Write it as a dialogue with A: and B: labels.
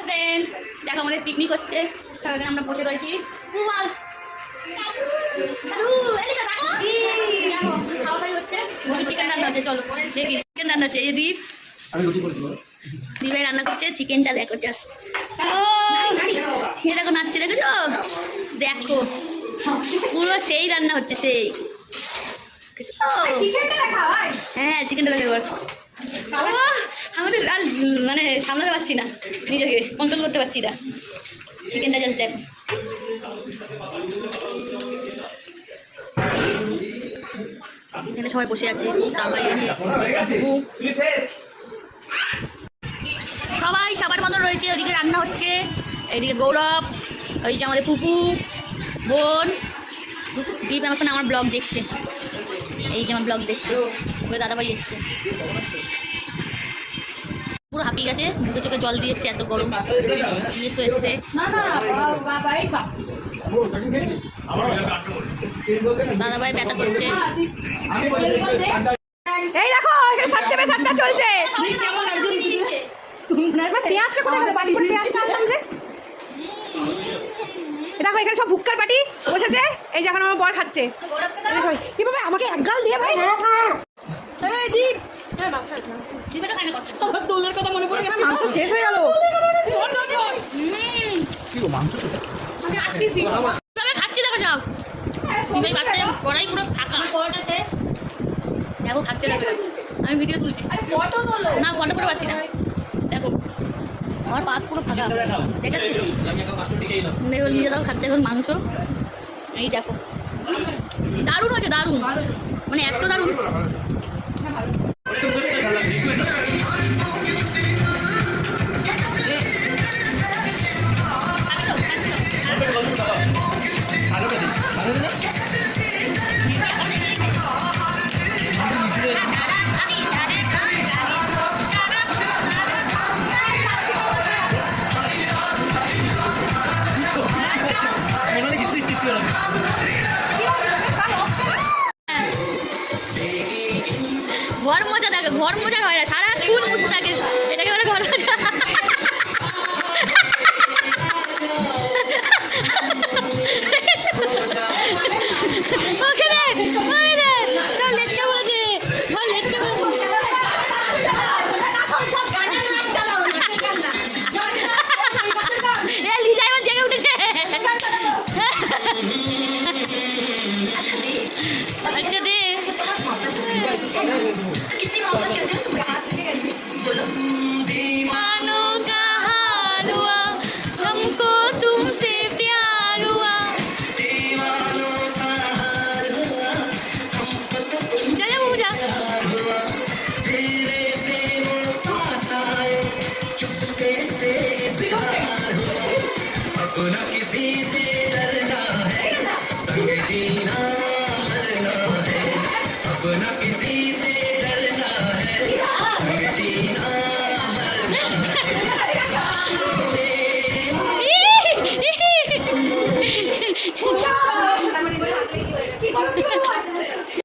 A: Friend দেখো আমাদের picnic হচ্ছে, তাহলে আমরা বসে রয়েছি। খাওয়া খাই হচ্ছে, চিকেন রান্না হচ্ছে। চলো দেখি চিকেন রান্না হচ্ছে। এই দীপ দিবাই রান্না করছে চিকেনটা, দেখো জাস্ট দেখো নাচছে, দেখেছো? দেখো পুরো সেই রান্না হচ্ছে, সেই। হ্যাঁ চিকেনটা দেখো এবার। আমাদের আর মানে সামলাতে পারছি না, নিজেকে কন্ট্রোল করতে পারছি না। চিকেনটা জাস্ট দেখো। এখানে সবাই বসে আছে, সবাই সবার মতন রয়েছে। ওইদিকে রান্না হচ্ছে, এইদিকে গৌরব, ওই যে আমাদের পুপু বোন দীপ এখন আমার ব্লগ দেখছে। এই যে আমার ব্লগ দেখছে, ওই দাদাভাই এসছে, পুরো হাঁপিয়ে গেছে, মুখে চোখে জল দিয়ে এসছে, এত গরম মিস এসছে। দাদাভাই ব্যথা করছে।
B: এই দেখো এখানে সাতটা চলছে। দেখো এখানে সব ভুক্কার পার্টি বসেছে। এই যে এখন আমার বর খাচ্ছে। এভাবে আমাকে এক গাল দিয়ে ভাই দোলের কথা মনে পড়ে গেছে। মাংস শেষ হয়ে গেল।
A: খাচ্ছি দেখো সব কড়াই পুরো ফাঁকা, শেষ দেখো খাচ্ছে। দেখো আমি ভিডিও তুলছি, না ফটো করে পাচ্ছি না। দেখো আমার পা পুরো ফাঁকা, দেখাচ্ছি তো। দেখো নিজেরাও খাচ্ছে এখন মাংস। এই দেখো দারুণ হচ্ছে, দারুণ মানে এত দারুণ। ঘর মোজা দেখো, ঘর মোজা হয় না, সারা ফুল মুছতে থাকে, এটাকে বলে ঘর মোজা।
C: किसी से डरना है, संग जीना मरना है, अपना किसी से डरना है, संग जीना मरना है।